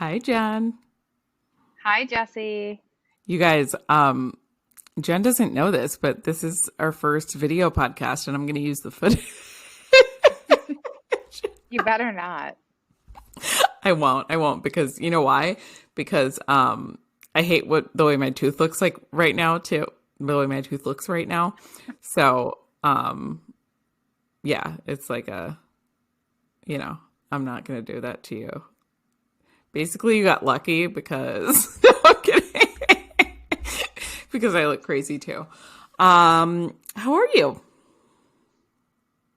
Hi, Jen. Hi, Jessie. You guys, Jen doesn't know this, but this is our first video podcast, and I'm going to use the footage. You better not. I won't, because you know why? Because I hate the way my tooth looks like right now, too. The way my tooth looks right now. So, yeah, it's like I'm not going to do that to you. Basically, you got lucky because no, I'm kidding. Because I look crazy too. How are you?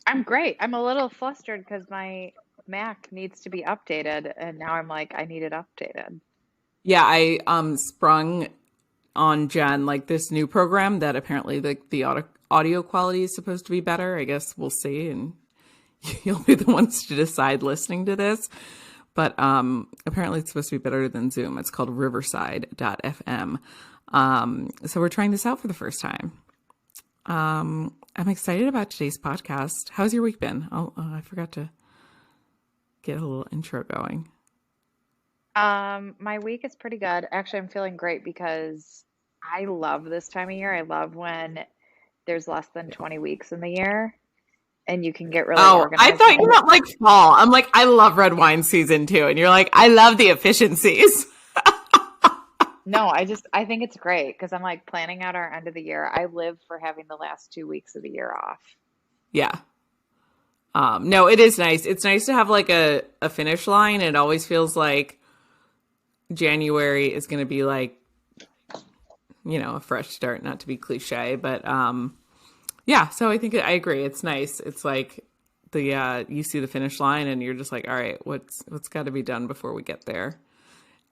I'm great. I'm a little flustered because my Mac needs to be updated, and now I'm like, I need it updated. Yeah, I sprung on Jen like this new program that apparently the audio quality is supposed to be better. I guess we'll see, and you'll be the ones to decide listening to this. But apparently it's supposed to be better than Zoom. It's called Riverside.fm. So we're trying this out for the first time. I'm excited about today's podcast. How's your week been? Oh, I forgot to get a little intro going. My week is pretty good. Actually, I'm feeling great because I love this time of year. I love when there's less than 20 weeks in the year and you can get really Oh, I organized. thought you meant like fall. I'm like, I love red wine season too. And you're like, I love the efficiencies. No, I think it's great because I'm like planning out our end of the year. I live for having the last 2 weeks of the year off. Yeah. No, it is nice. It's nice to have like a finish line. It always feels like January is going to be like, a fresh start, not to be cliche, but yeah, so I agree. It's nice. It's like you see the finish line and you're just like, all right, what's got to be done before we get there?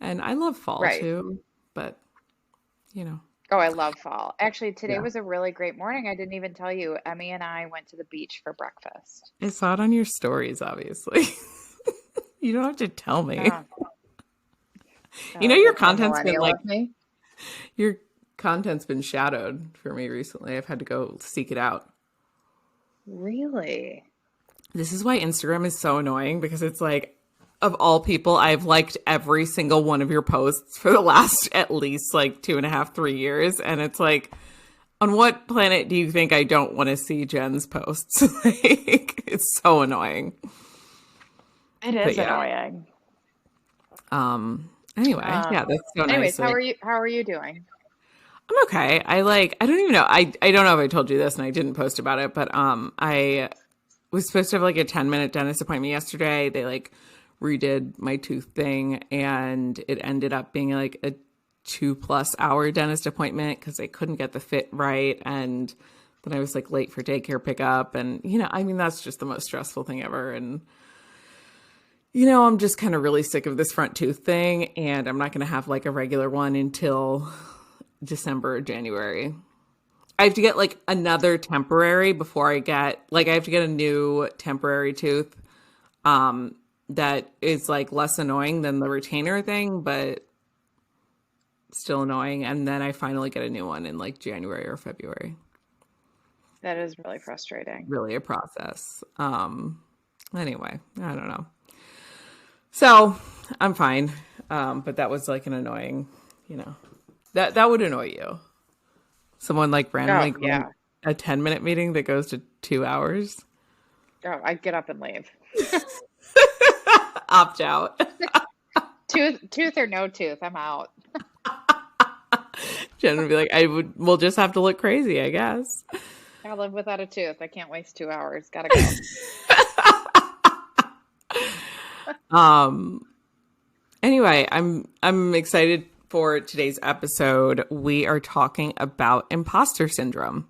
And I love fall Right. too, but you know, Oh, I love fall. Actually, today yeah. was a really great morning. I didn't even tell you. Emmy and I went to the beach for breakfast. I saw it on your stories, obviously. You don't have to tell me. Oh, Your that's so content's been millennial like of me. your content's been shadowed for me recently. I've had to go seek it out. Really? This is why Instagram is so annoying because it's like, of all people, I've liked every single one of your posts for the last at least like 2.5, 3 years. And it's like, on what planet do you think I don't want to see Jen's posts? Like, it's so annoying. It is annoying. Anyway, yeah, that's so Anyways, nice. how are you doing? I'm okay. I don't even know. I don't know if I told you this and I didn't post about it, but I was supposed to have like a 10-minute dentist appointment yesterday. They like redid my tooth thing and it ended up being like a 2+ hour dentist appointment because I couldn't get the fit right. And then I was like late for daycare pickup. And, that's just the most stressful thing ever. And, I'm just kind of really sick of this front tooth thing. And I'm not going to have like a regular one until December or January. I have to get like another temporary before I have to get a new temporary tooth. That is like less annoying than the retainer thing, but still annoying. And then I finally get a new one in like January or February. That is really frustrating. Really a process. Anyway, I don't know. So I'm fine. But that was like an annoying, that would annoy you. Someone like randomly going a 10-minute meeting that goes to 2 hours. Oh, I'd get up and leave. Opt out. Tooth or no tooth, I'm out. Jen would be like, we'll just have to look crazy, I guess. I'll live without a tooth. I can't waste 2 hours. Gotta go. Anyway, I'm excited for today's episode. We are talking about imposter syndrome.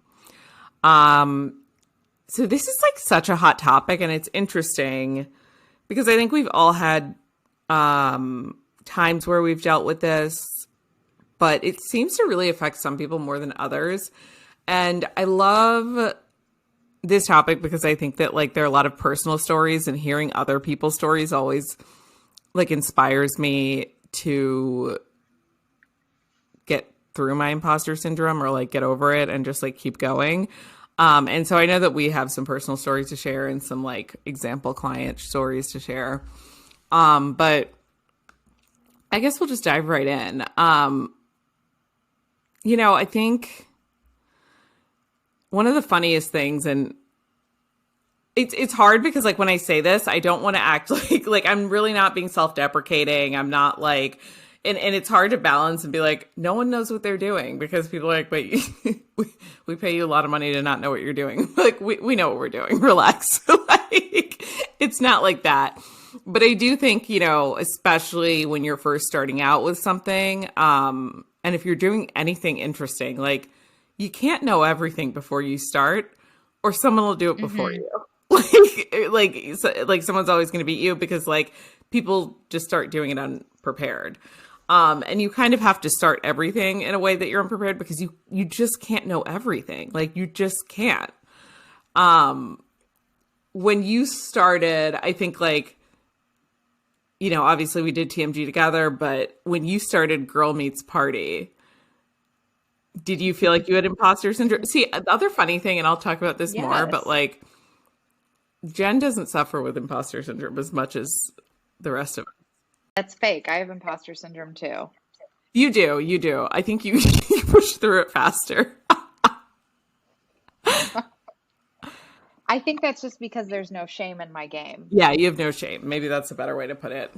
So this is like such a hot topic and it's interesting because I think we've all had times where we've dealt with this, but it seems to really affect some people more than others. And I love this topic because I think that like there are a lot of personal stories and hearing other people's stories always like inspires me to get through my imposter syndrome or like get over it and just like keep going. And so I know that we have some personal stories to share and some like example client stories to share. But I guess we'll just dive right in. I think one of the funniest things, and it's hard because like when I say this, I don't want to act like I'm really not being self-deprecating. I'm not like, and it's hard to balance and be like, no one knows what they're doing because people are like, but we pay you a lot of money to not know what you're doing. Like we know what we're doing. Relax. Like it's not like that. But I do think, especially when you're first starting out with something, and if you're doing anything interesting, like you can't know everything before you start, or someone will do it before you. Like someone's always going to beat you because like people just start doing it unprepared. And you kind of have to start everything in a way that you're unprepared because you just can't know everything. Like you just can't. When you started, I think like, obviously we did TMG together, but when you started Girl Meets Party, did you feel like you had imposter syndrome? See, the other funny thing, and I'll talk about this more, but like Jen doesn't suffer with imposter syndrome as much as the rest of us. That's fake. I have imposter syndrome too. You do. I think you push through it faster. I think that's just because there's no shame in my game. Yeah, you have no shame. Maybe that's a better way to put it.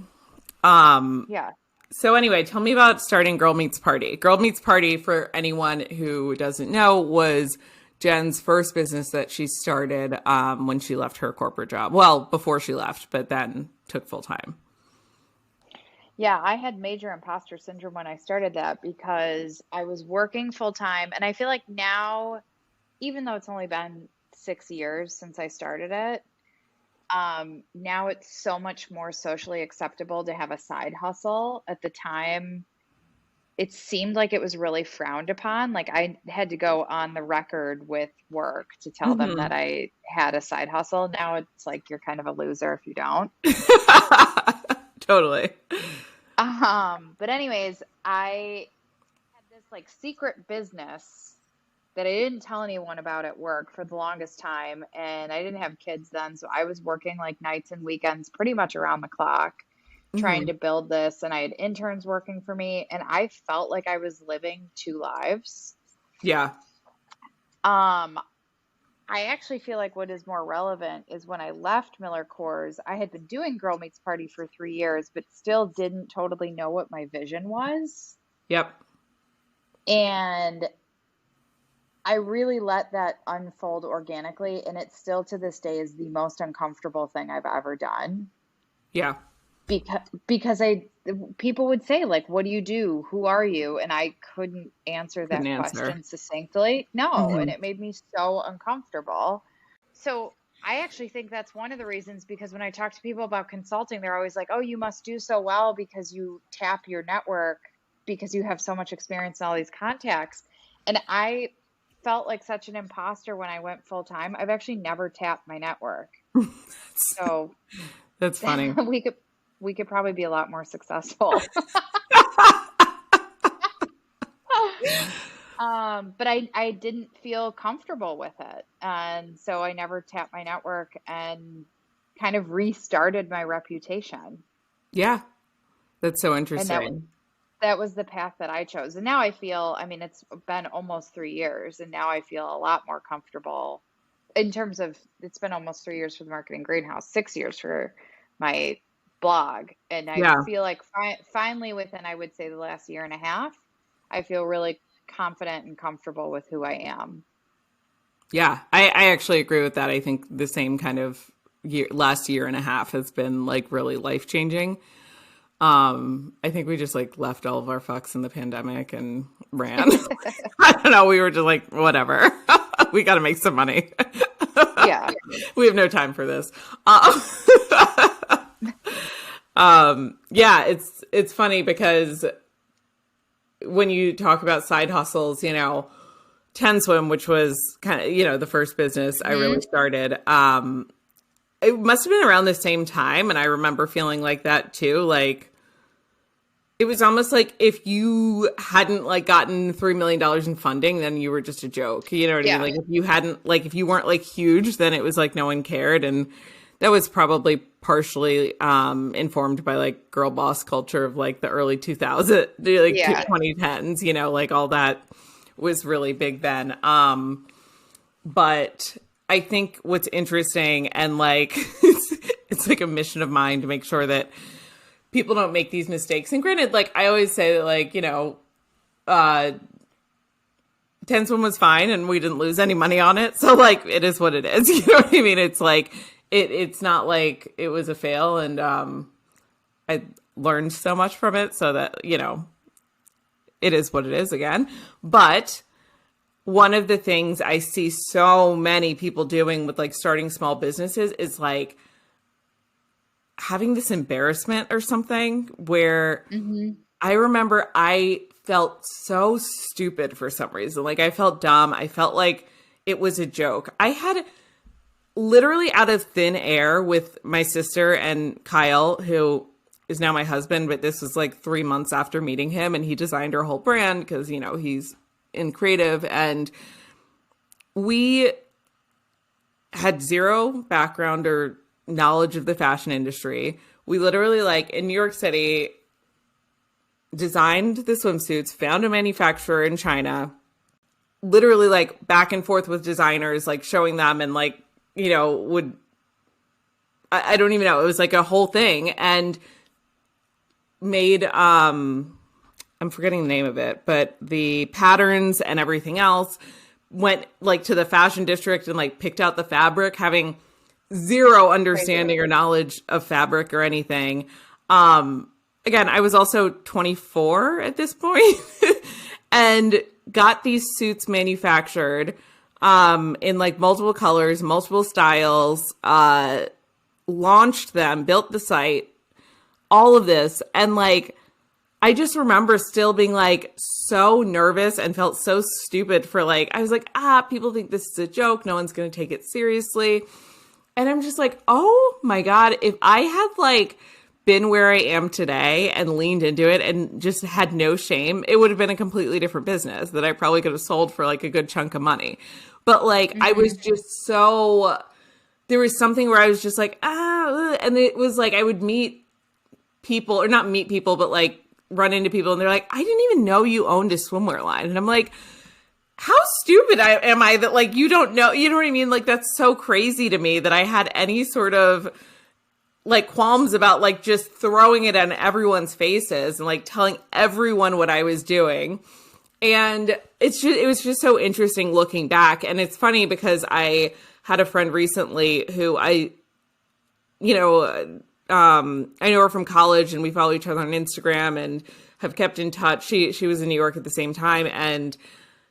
Yeah. So anyway, tell me about starting Girl Meets Party. Girl Meets Party, for anyone who doesn't know, was Jen's first business that she started when she left her corporate job. Well, before she left, but then took full time. Yeah, I had major imposter syndrome when I started that because I was working full time. And I feel like now, even though it's only been 6 years since I started it, now it's so much more socially acceptable to have a side hustle. At the time, it seemed like it was really frowned upon. Like I had to go on the record with work to tell them that I had a side hustle. Now it's like you're kind of a loser if you don't. Totally. But anyways, I had this like secret business that I didn't tell anyone about at work for the longest time. And I didn't have kids then. So I was working like nights and weekends pretty much around the clock trying to build this. And I had interns working for me. And I felt like I was living two lives. Yeah. I actually feel like what is more relevant is when I left Miller Coors, I had been doing Girl Meets Party for 3 years, but still didn't totally know what my vision was. Yep. And I really let that unfold organically. And it still to this day is the most uncomfortable thing I've ever done. Yeah. Because people would say like, what do you do? Who are you? And I couldn't answer that question succinctly. No. And it made me so uncomfortable. So I actually think that's one of the reasons, because when I talk to people about consulting, they're always like, oh, you must do so well because you tap your network because you have so much experience and all these contacts. And I felt like such an imposter when I went full time. I've actually never tapped my network. So that's funny. We could probably be a lot more successful. But I didn't feel comfortable with it. And so I never tapped my network and kind of restarted my reputation. Yeah. That's so interesting. And that was the path that I chose. And now I feel, it's been almost 3 years, and now I feel a lot more comfortable in terms of, it's been almost 3 years for the Marketing Greenhouse, 6 years for my blog. And I feel like finally within, I would say the last year and a half, I feel really confident and comfortable with who I am. Yeah, I actually agree with that. I think the same kind of last year and a half has been like really life-changing. I think we just like left all of our fucks in the pandemic and ran. I don't know. We were just like, whatever. We got to make some money. Yeah. We have no time for this. Yeah, it's funny because when you talk about side hustles, Ten Swim, which was kind of, the first business I really started, it must have been around the same time. And I remember feeling like that too. Like it was almost like if you hadn't like gotten $3 million in funding, then you were just a joke. You know what I mean? Like if you hadn't, like if you weren't like huge, then it was like no one cared. And that was probably partially informed by like girl boss culture of like the early 2000s, like Yeah. 2010s, you know, like all that was really big then. But I think what's interesting and like it's like a mission of mine to make sure that people don't make these mistakes. And granted, like I always say that like, you know, 10 swim was fine and we didn't lose any money on it. So like it is what it is. You know what I mean? It's like it's not like it was a fail, and I learned so much from it, so that, you know, it is what it is again. But one of the things I see so many people doing with like starting small businesses is like having this embarrassment or something where I remember I felt so stupid for some reason. Like I felt dumb. I felt like it was a joke. I had literally out of thin air with my sister and Kyle, who is now my husband, but this was like 3 months after meeting him, and he designed our whole brand because, you know, he's in creative, and we had zero background or knowledge of the fashion industry. We literally, like in New York City, designed the swimsuits, found a manufacturer in China, literally like back and forth with designers, like showing them, and like, you know, I don't even know. It was like a whole thing, and made, I'm forgetting the name of it, but the patterns and everything else, went like to the fashion district and like picked out the fabric, having zero understanding or knowledge of fabric or anything. Again, I was also 24 at this point and got these suits manufactured in like multiple colors, multiple styles, launched them, built the site, all of this. And like, I just remember still being like so nervous and felt so stupid for like, I was like, people think this is a joke. No one's going to take it seriously. And I'm just like, oh my God, if I had like been where I am today and leaned into it and just had no shame, it would have been a completely different business that I probably could have sold for like a good chunk of money. But like, I was just so, there was something where I was just like, and it was like, I would meet people, or not meet people, but like run into people, and they're like, I didn't even know you owned a swimwear line. And I'm like, how stupid am I that like you don't know, you know what I mean? Like that's so crazy to me that I had any sort of like qualms about like just throwing it on everyone's faces and like telling everyone what I was doing. And it was just so interesting looking back. And it's funny because I had a friend recently who I know her from college, and we follow each other on Instagram and have kept in touch. She was in New York at the same time, and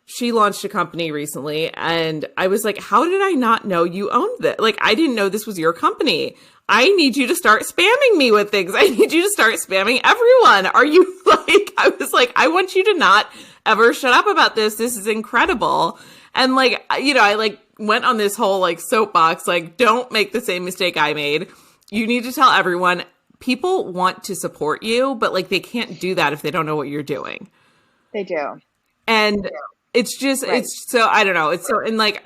she launched a company recently, and I was like, how did I not know you owned this? Like, I didn't know this was your company. I need you to start spamming me with things. I need you to start spamming everyone. Are you like, I was like, I want you to not ever shut up about this. This is incredible. And like, you know, I like went on this whole like soapbox, like, don't make the same mistake I made. You need to tell everyone. People want to support you, but like they can't do that if they don't know what you're doing. They do. And it's just, it's so, I don't know. It's so, and like,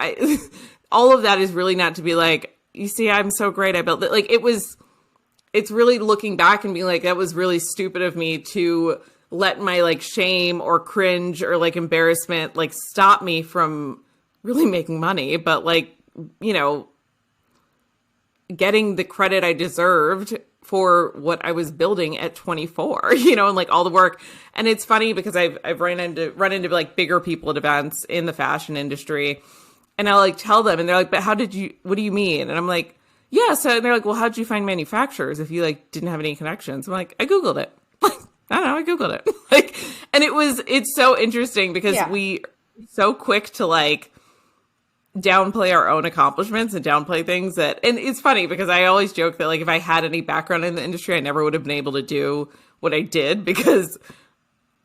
all of that is really not to be like, you see, I'm so great. I built it. Like it's really looking back and being like, that was really stupid of me to let my like shame or cringe or like embarrassment, like stop me from really making money. But like, you know, getting the credit I deserved for what I was building at 24, you know, and like all the work. And it's funny because I've run into like bigger people at events in the fashion industry, and I'll like tell them, and they're like, but what do you mean? And I'm like, yeah. So they're like, well, how'd you find manufacturers if you like didn't have any connections? I'm like, I Googled it. Like, I don't know. I Googled it. Like, and it's so interesting because we so quick to like downplay our own accomplishments and downplay things and it's funny because I always joke that like if I had any background in the industry, I never would have been able to do what I did because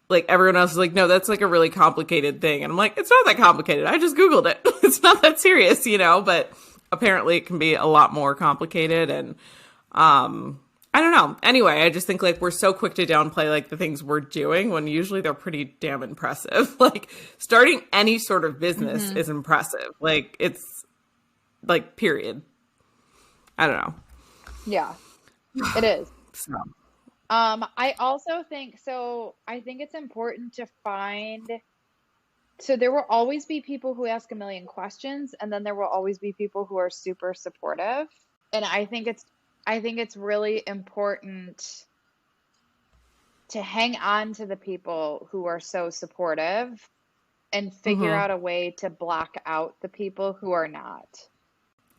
like everyone else is like, no, that's like a really complicated thing. And I'm like, it's not that complicated. I just Googled it. It's not that serious, you know, but apparently it can be a lot more complicated. And, I don't know. Anyway, I just think like we're so quick to downplay like the things we're doing when usually they're pretty damn impressive. Like starting any sort of business is impressive. Like it's like period. I don't know. Yeah, it is. So, I also think so. I think it's important to find. So there will always be people who ask a million questions, and then there will always be people who are super supportive. And I think it's really important to hang on to the people who are so supportive and figure mhm, out a way to block out the people who are not.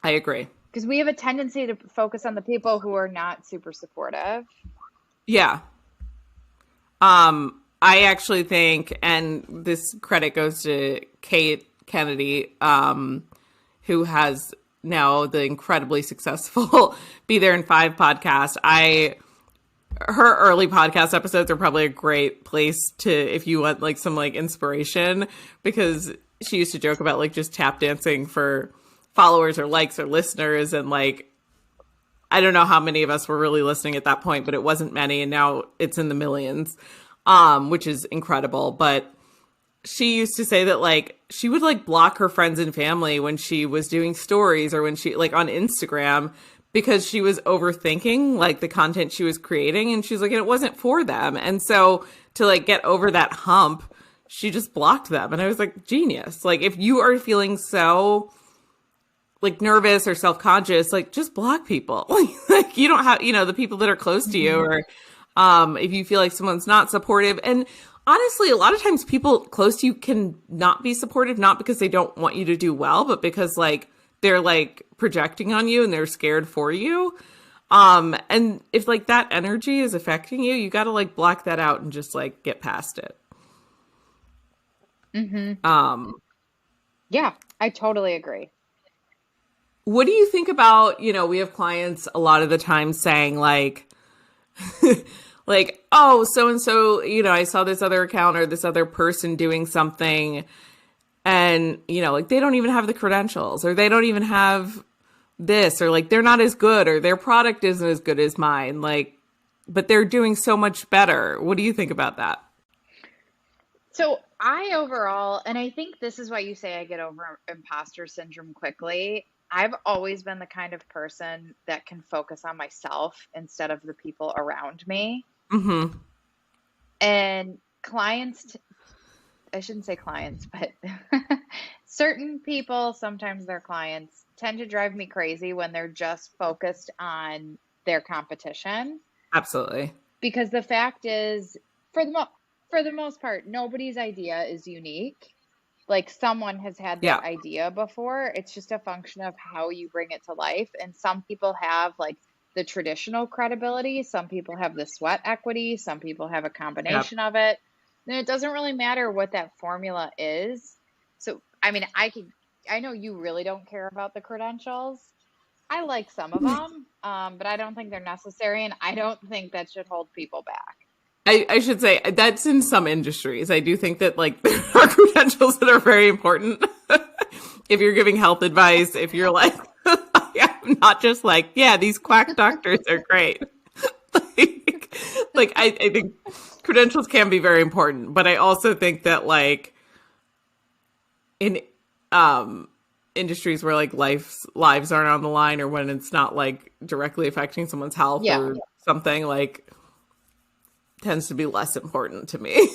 I agree. Because we have a tendency to focus on the people who are not super supportive. Yeah. I actually think, and this credit goes to Kate Kennedy, who has now the incredibly successful Be There in Five podcast. Her early podcast episodes are probably a great place to, if you want like some like inspiration, because she used to joke about like just tap dancing for followers or likes or listeners, and like I don't know how many of us were really listening at that point, but it wasn't many, and now it's in the millions, which is incredible. But she used to say that like she would like block her friends and family when she was doing stories or when she like on Instagram, because she was overthinking like the content she was creating, and she's like, and it wasn't for them. And so to like get over that hump, she just blocked them. And I was like, genius. Like if you are feeling so like nervous or self-conscious, like just block people. Like you don't have, the people that are close to you, or if you feel like someone's not supportive. And honestly, a lot of times people close to you can not be supportive, not because they don't want you to do well, but like they're like projecting on you and they're scared for you. And if like that energy is affecting you, you got to like block that out and just like get past it. Yeah, I totally agree. What do you think about, we have clients a lot of the time saying like, like, oh, so-and-so, I saw this other account or this other person doing something, and, like they don't even have the credentials, or they don't even have this, or like they're not as good, or their product isn't as good as mine, like, but they're doing so much better. What do you think about that? So I overall, and I think this is why you say I get over imposter syndrome quickly. I've always been the kind of person that can focus on myself instead of the people around me. Mm-hmm. And clients, I shouldn't say clients, but certain people, sometimes their clients, tend to drive me crazy when they're just focused on their competition. Absolutely. Because the fact is, for the most part, nobody's idea is unique. Like someone has had that idea before. It's just a function of how you bring it to life. And some people have like the traditional credibility. Some people have the sweat equity. Some people have a combination of it. And it doesn't really matter what that formula is. So, I mean, I know you really don't care about the credentials. I like some of them, but I don't think they're necessary. And I don't think that should hold people back. I should say that's in some industries. I do think that like there are credentials that are very important. If you're giving health advice, if you're like, I'm not just like, yeah, these quack doctors are great. I think credentials can be very important, but I also think that like in industries where like lives aren't on the line, or when it's not like directly affecting someone's health or something, like tends to be less important to me.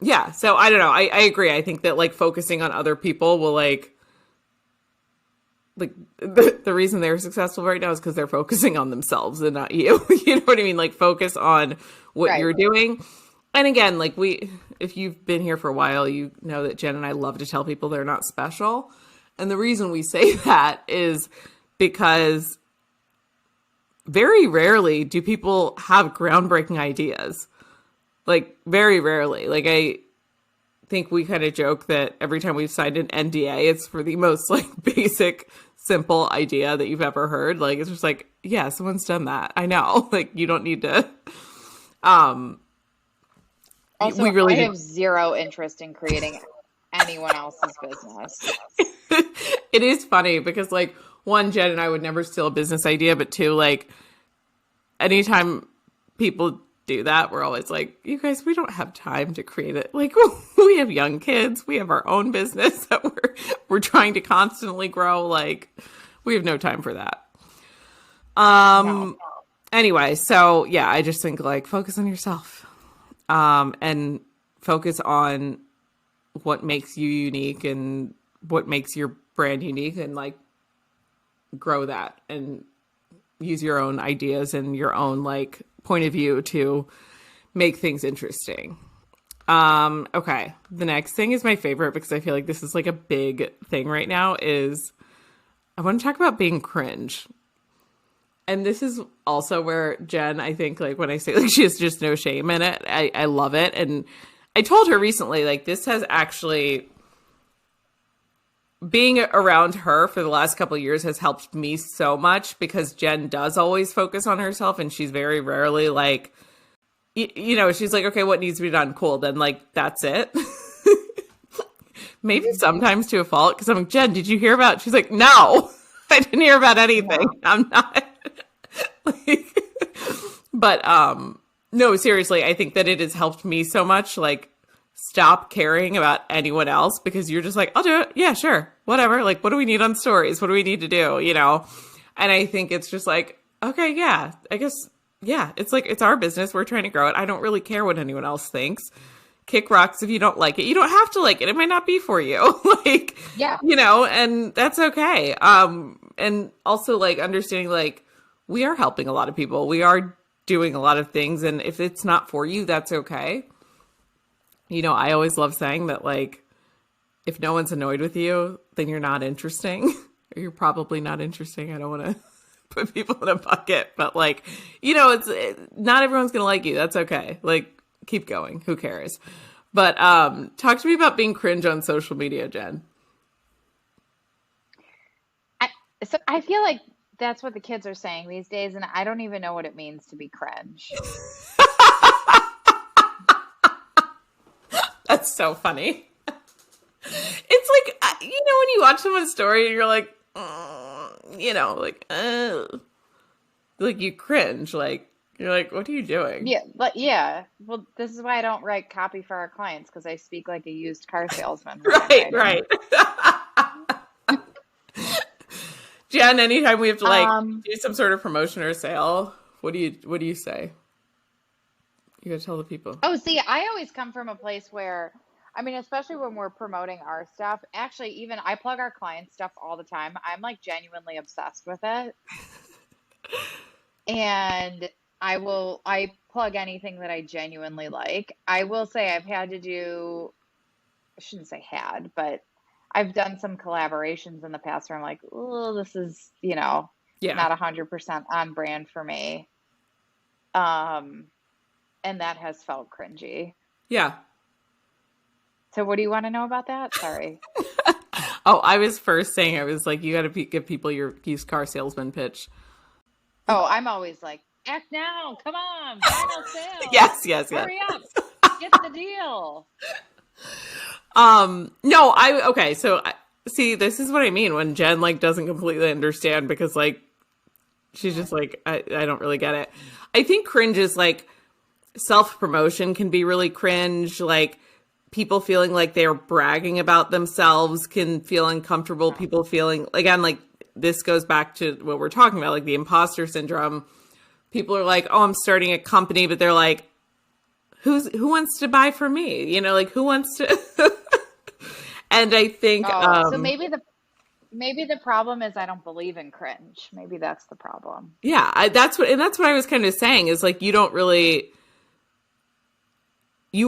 Yeah. So I don't know. I agree. I think that like focusing on other people will like the reason they're successful right now is because they're focusing on themselves and not you. You know what I mean? Like focus on what you're doing. And again, like if you've been here for a while, you know that Jen and I love to tell people they're not special. And the reason we say that is because very rarely do people have groundbreaking ideas. Like very rarely. Like I think we kind of joke that every time we've signed an NDA, it's for the most like basic, simple idea that you've ever heard. Like it's just like, yeah, someone's done that. I know. Like you don't need to. Also, I have zero interest in creating anyone else's business. It is funny because like one, Jen and I would never steal a business idea, but two, like anytime people do that, we're always like, you guys, we don't have time to create it. Like we have young kids, we have our own business that we're trying to constantly grow. Like we have no time for that. No. Anyway, so yeah, I just think like focus on yourself. And focus on what makes you unique and what makes your brand unique, and like grow that and use your own ideas and your own like point of view to make things interesting. Okay. The next thing is my favorite because I feel like this is like a big thing right now is I want to talk about being cringe. And this is also where Jen, I think like when I say like she has just no shame in it, I love it. And I told her recently, like this has actually being around her for the last couple of years has helped me so much because Jen does always focus on herself and she's very rarely like, you know, she's like, okay, what needs to be done? Cool. Then like, that's it. Maybe sometimes to a fault because I'm like, Jen, did you hear about? She's like, no, I didn't hear about anything. No. I'm not like, but no, seriously, I think that it has helped me so much. Like, stop caring about anyone else because you're just like, I'll do it. Yeah, sure. Whatever. Like, what do we need on stories? What do we need to do? You know? And I think it's just like, okay, yeah, I guess, yeah, it's like, it's our business. We're trying to grow it. I don't really care what anyone else thinks. Kick rocks if you don't like it. You don't have to like it. It might not be for you. Like, Yeah. you know, and that's okay. And also like understanding like we are helping a lot of people. We are doing a lot of things. And if it's not for you, that's okay. You know, I always love saying that, like, if no one's annoyed with you, then you're not interesting. Or you're probably not interesting. I don't want to put people in a bucket. But, like, you know, not everyone's going to like you. That's okay. Like, keep going. Who cares? But talk to me about being cringe on social media, Jen. So I feel like that's what the kids are saying these days, and I don't even know what it means to be cringe. That's so funny. It's like, you know, when you watch someone's story and you're like, you know, like you cringe. Like, you're like, what are you doing? Yeah, but yeah. Well, this is why I don't write copy for our clients because I speak like a used car salesman. Right. Jen, anytime we have to like do some sort of promotion or sale, what do you say? You gotta tell the people. Oh, see, I always come from a place where, I mean, especially when we're promoting our stuff, actually, even I plug our client stuff all the time. I'm like genuinely obsessed with it. And I plug anything that I genuinely like. I will say I've had to do, I shouldn't say had, but I've done some collaborations in the past where I'm like, oh, this is, you know, Yeah. not 100% on brand for me. And that has felt cringy. Yeah. So what do you want to know about that? Sorry. Oh, I was first saying, I was like, you got to give people your used car salesman pitch. Oh, I'm always like, act now. Come on. Final sale. Yes. Hurry up. Get the deal. No, okay. So see, this is what I mean when Jen like doesn't completely understand because like, she's just like, I don't really get it. I think cringe is like self-promotion can be really cringe. Like people feeling like they're bragging about themselves can feel uncomfortable. People feeling, again, like this goes back to what we're talking about, like the imposter syndrome. People are like, oh, I'm starting a company, but they're like, who wants to buy from me? You know, like who wants to, and I think, so maybe the problem is I don't believe in cringe. Maybe that's the problem. Yeah, that's what I was kind of saying is like, you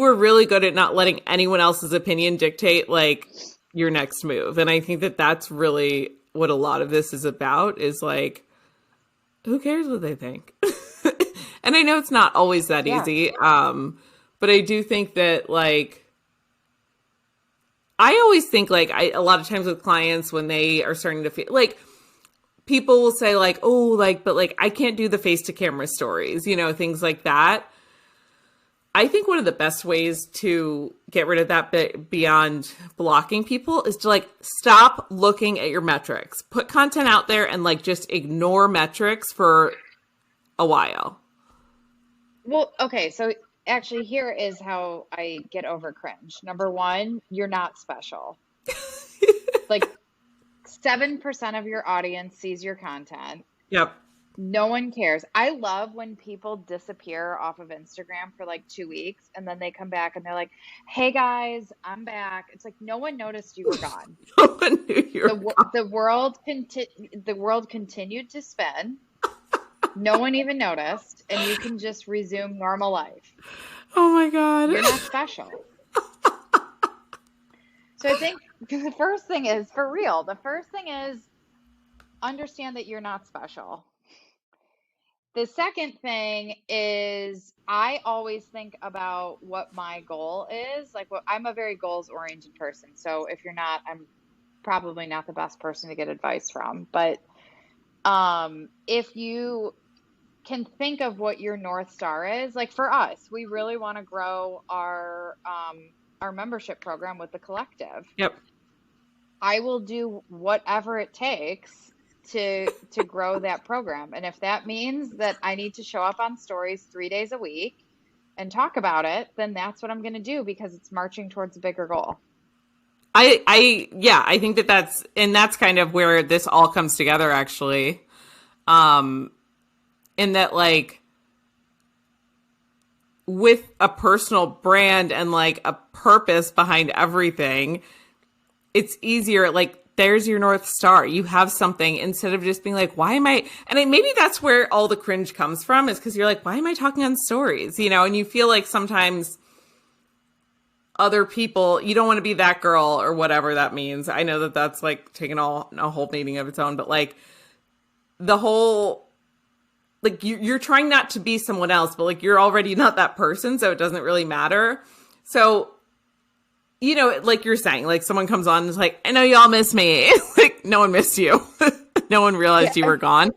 were really good at not letting anyone else's opinion dictate like your next move. And I think that that's really what a lot of this is about is like, who cares what they think? And I know it's not always that easy. But I do think that like, I always think like a lot of times with clients when they are starting to feel like people will say like, oh, like, but like, I can't do the face to camera stories, you know, things like that. I think one of the best ways to get rid of that bit beyond blocking people is to like stop looking at your metrics, put content out there and like just ignore metrics for a while. Well, okay. So actually here is how I get over cringe. Number one, you're not special. Like 7% of your audience sees your content. Yep. No one cares. I love when people disappear off of Instagram for like 2 weeks and then they come back and they're like, "Hey guys, I'm back." It's like no one noticed you were gone. No one knew you were gone. The world continued to spin. No one even noticed, and you can just resume normal life. Oh my God. You're not special. So I think the first thing is, for real, the first thing is understand that you're not special. The second thing is I always think about what my goal is. Like I'm a very goals oriented person. So if you're not, I'm probably not the best person to get advice from. But if you can think of what your North Star is, like for us, we really want to grow our membership program with the collective. Yep. I will do whatever it takes to grow that program. And if that means that I need to show up on stories 3 days a week and talk about it, then that's what I'm going to do because it's marching towards a bigger goal. I think that's kind of where this all comes together actually. In that, like, with a personal brand and like a purpose behind everything, it's easier. Like, there's your North Star. You have something instead of just being like, why am I? And maybe that's where all the cringe comes from, is because you're like, why am I talking on stories? You know, and you feel like sometimes other people, you don't want to be that girl or whatever that means. I know that that's like taking a whole meaning of its own, but like the whole, like you're trying not to be someone else, but like you're already not that person, so it doesn't really matter. So, you know, like you're saying, like someone comes on and is like, I know y'all miss me. Like no one missed you. No one realized you were gone.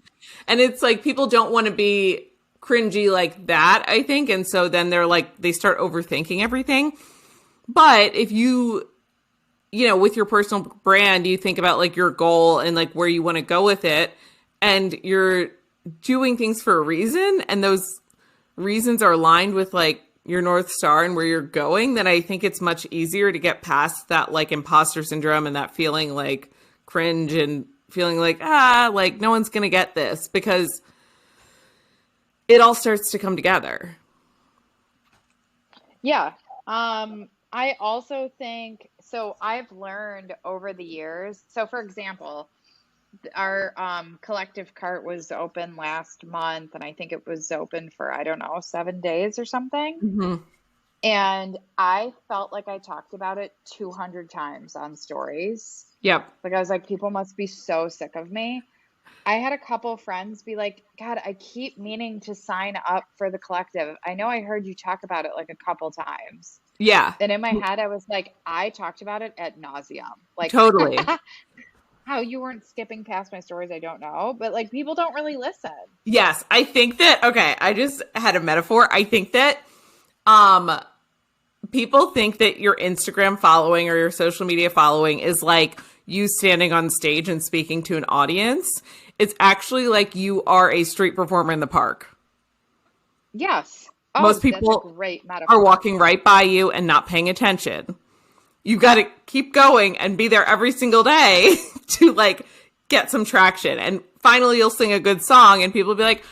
And it's like people don't want to be cringy like that, I think. And so then they're like, they start overthinking everything. But if you know, with your personal brand, you think about like your goal and like where you want to go with it, and you're doing things for a reason, and those reasons are aligned with like your North Star and where you're going, then I think it's much easier to get past that like imposter syndrome and that feeling like cringe and feeling like, like no one's going to get this, because it all starts to come together. Yeah. I also think, so I've learned over the years. So for example, our collective cart was open last month, and I think it was open for, I don't know, 7 days or something. Mm-hmm. And I felt like I talked about it 200 times on stories. Yep. Like I was like, people must be so sick of me. I had a couple friends be like, God, I keep meaning to sign up for the collective. I know I heard you talk about it like a couple times. Yeah. And in my head, I was like, I talked about it ad nauseum. Like, totally. How you weren't skipping past my stories, I don't know. But like, people don't really listen. Yes. I think that, okay, I just had a metaphor. I think that people think that your Instagram following or your social media following is like you standing on stage and speaking to an audience. It's actually like you are a street performer in the park. Yes. Most people that's a great metaphor. are walking right by you and not paying attention. You got to keep going and be there every single day to like get some traction. And finally you'll sing a good song and people will be like,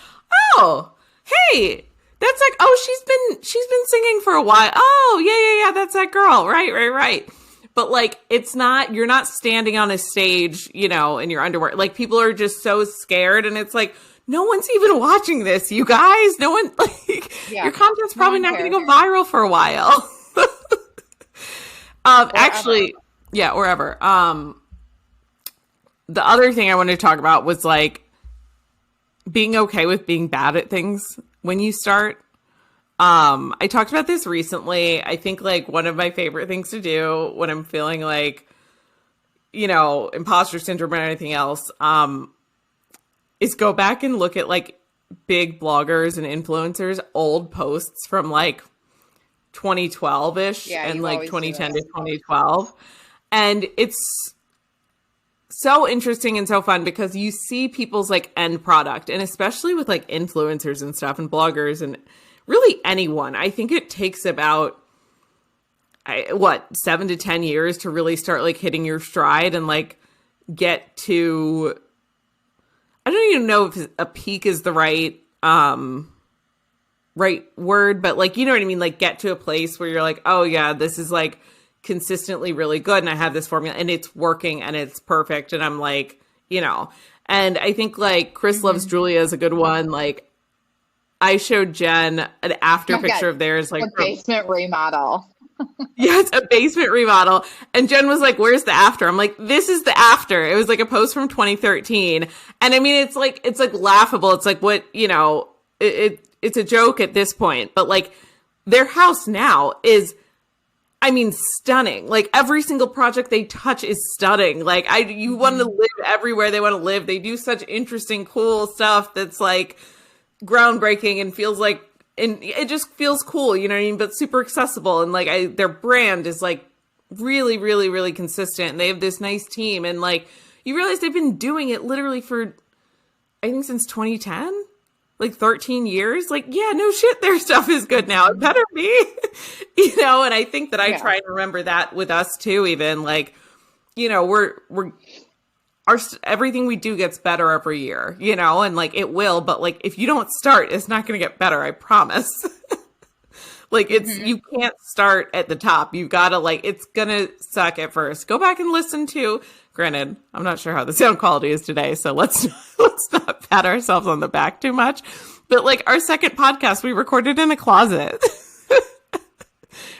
oh, hey, that's like, oh, she's been singing for a while. Oh, yeah. That's that girl. Right. But like, it's not, you're not standing on a stage, you know, in your underwear. Like people are just so scared, and it's like, no one's even watching this, you guys. No one, like, your content's probably not going to go viral for a while. Actually, yeah, or ever. The other thing I wanted to talk about was like being okay with being bad at things when you start. I talked about this recently. I think like one of my favorite things to do when I'm feeling like, you know, imposter syndrome or anything else, is go back and look at like big bloggers and influencers' old posts from like 2012-ish and like 2010 to 2012. And it's so interesting and so fun because you see people's like end product, and especially with like influencers and stuff and bloggers and really anyone, I think it takes about 7 to 10 years to really start like hitting your stride and like get to I don't even know if a peak is the right word, but like, you know what I mean? Like get to a place where you're like, oh yeah, this is like consistently really good. And I have this formula and it's working and it's perfect. And I'm like, and I think like Chris Loves Julia is a good one. Like I showed Jen an after picture of theirs, like a basement remodel. Yes, a basement remodel. And Jen was like, where's the after? I'm like, this is the after. It was like a post from 2013. And I mean, it's like laughable. It's like what, it's a joke at this point, but like their house now is, I mean, stunning. Like every single project they touch is stunning. Like you want to live everywhere they want to live. They do such interesting, cool stuff that's like groundbreaking and feels like, and it just feels cool, you know what I mean? But super accessible. And like their brand is like really, really, really consistent. And they have this nice team. And like, you realize they've been doing it literally for, I think since 2010, like 13 years. Like, yeah, no shit, their stuff is good now. It better be, and I think that I try and remember that with us too, even like, everything we do gets better every year, and like it will, but like if you don't start, it's not going to get better. I promise. Like you can't start at the top. You've got to like, it's going to suck at first. Go back and listen to, granted, I'm not sure how the sound quality is today, so let's not pat ourselves on the back too much. But like our second podcast, we recorded in a closet.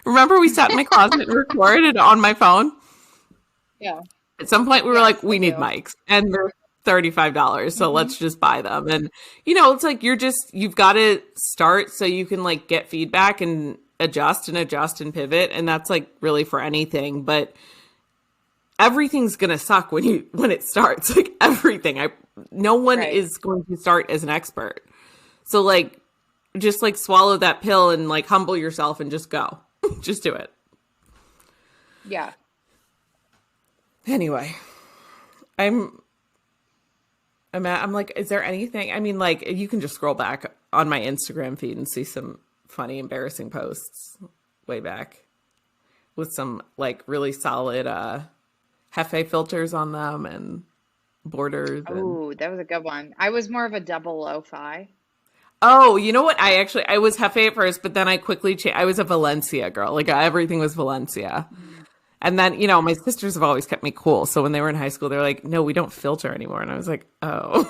Remember we sat in my closet and recorded on my phone? Yeah. At some point, we were like, we need mics, and they're $35, so let's just buy them. And, it's like you've got to start so you can, like, get feedback and adjust and pivot, and that's, like, really for anything. But everything's going to suck when it starts, like, everything. No one is going to start as an expert. So, like, just, like, swallow that pill and, like, humble yourself and just go. Just do it. Yeah. Anyway, I'm like, is there anything? I mean, like, you can just scroll back on my Instagram feed and see some funny, embarrassing posts way back with some like really solid Hefe filters on them and borders. Oh, that was a good one. I was more of a double lo-fi. Oh, you know what? I was Hefe at first, but then I quickly changed. I was a Valencia girl. Like everything was Valencia. And then, my sisters have always kept me cool. So when they were in high school, they're like, no, we don't filter anymore. And I was like, oh.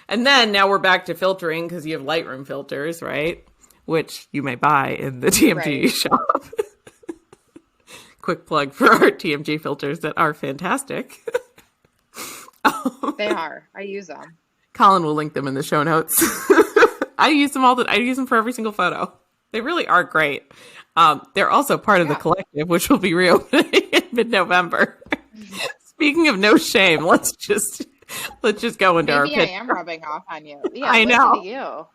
And then now we're back to filtering because you have Lightroom filters, right? Which you may buy in the TMG shop. Quick plug for our TMG filters that are fantastic. They are. I use them. Colin will link them in the show notes. I use them I use them for every single photo. They really are great. They're also part of the collective, which will be reopening in mid-November. Speaking of no shame, let's just go into our pitch. Maybe I am rubbing off on you. Yeah, I know. To you.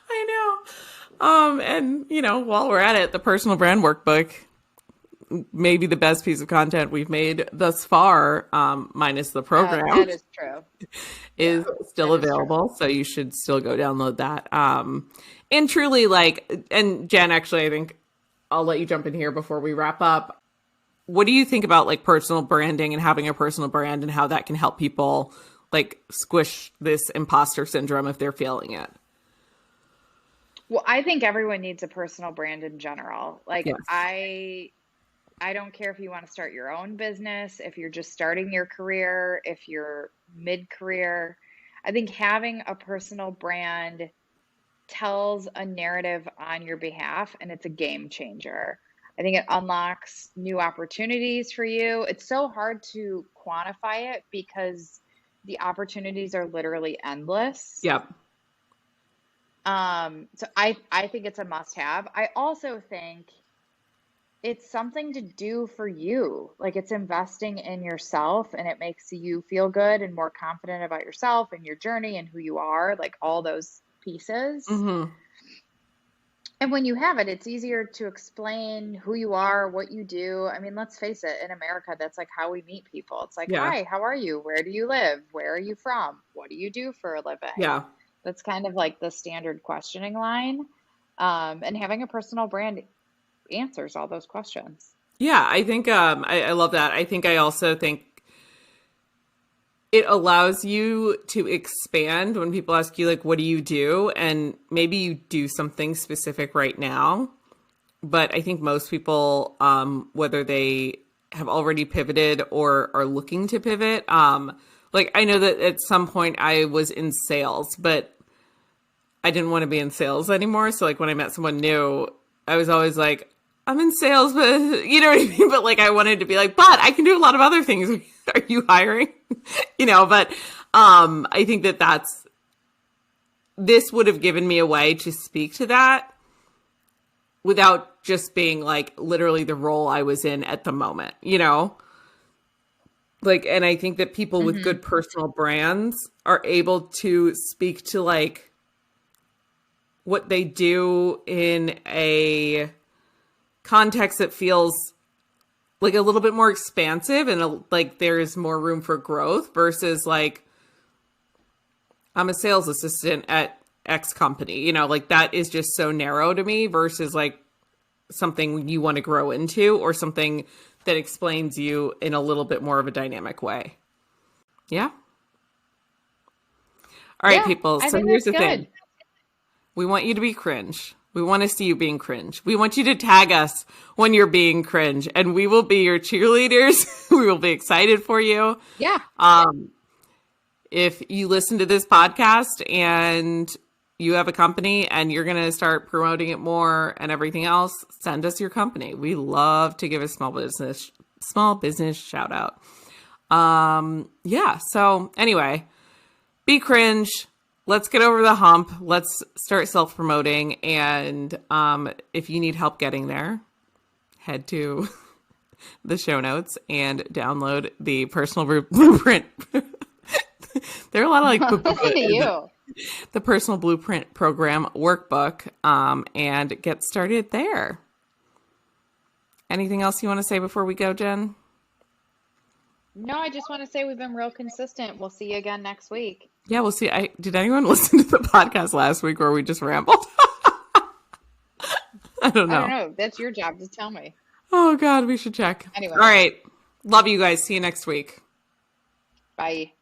I know. And while we're at it, the personal brand workbook, maybe the best piece of content we've made thus far, minus the program. That is true. Is still available, so you should still go download that. And truly, like, and Jen, actually, I think I'll let you jump in here before we wrap up. What do you think about like personal branding and having a personal brand and how that can help people like squish this imposter syndrome if they're feeling it? Well, I think everyone needs a personal brand in general. Like Yes. I don't care if you want to start your own business, if you're just starting your career, if you're mid-career. I think having a personal brand tells a narrative on your behalf, and it's a game changer. I think it unlocks new opportunities for you. It's so hard to quantify it because the opportunities are literally endless. Yep. So I think it's a must-have. I also think it's something to do for you. Like it's investing in yourself, and it makes you feel good and more confident about yourself and your journey and who you are, like all those pieces. Mm-hmm. And when you have it, it's easier to explain who you are, what you do. I mean, let's face it, in America, that's like how we meet people. It's like, Yeah. Hi, how are you? Where do you live? Where are you from? What do you do for a living? Yeah. That's kind of like the standard questioning line. And having a personal brand answers all those questions. Yeah, I think I love that. I think I also think it allows you to expand when people ask you, like, what do you do? And maybe you do something specific right now. But I think most people, whether they have already pivoted or are looking to pivot, like I know that at some point I was in sales, but I didn't want to be in sales anymore. So like when I met someone new, I was always like, I'm in sales, but you know what I mean? But like I wanted to be like, but I can do a lot of other things. Are you hiring? But I think that this would have given me a way to speak to that without just being like literally the role I was in at the moment, Like, and I think that people with good personal brands are able to speak to like what they do in a context that feels like a little bit more expansive and like there's more room for growth versus like I'm a sales assistant at X company, like that is just so narrow to me versus like something you want to grow into or something that explains you in a little bit more of a dynamic way. Yeah. All right, people. So here's the thing. We want you to be cringe. We want to see you being cringe. We want you to tag us when you're being cringe and we will be your cheerleaders. We will be excited for you. Yeah. If you listen to this podcast and you have a company and you're going to start promoting it more and everything else, send us your company. We love to give a small business shout out. Yeah. So anyway, be cringe. Let's get over the hump. Let's start self-promoting. And if you need help getting there, head to the show notes and download the personal blueprint. There are a lot of like the personal blueprint program workbook and get started there. Anything else you want to say before we go, Jen? No, I just want to say we've been real consistent. We'll see you again next week. Yeah, we'll see. Did anyone listen to the podcast last week where we just rambled? I don't know. That's your job to tell me. Oh, God, we should check. Anyway. All right. Love you guys. See you next week. Bye.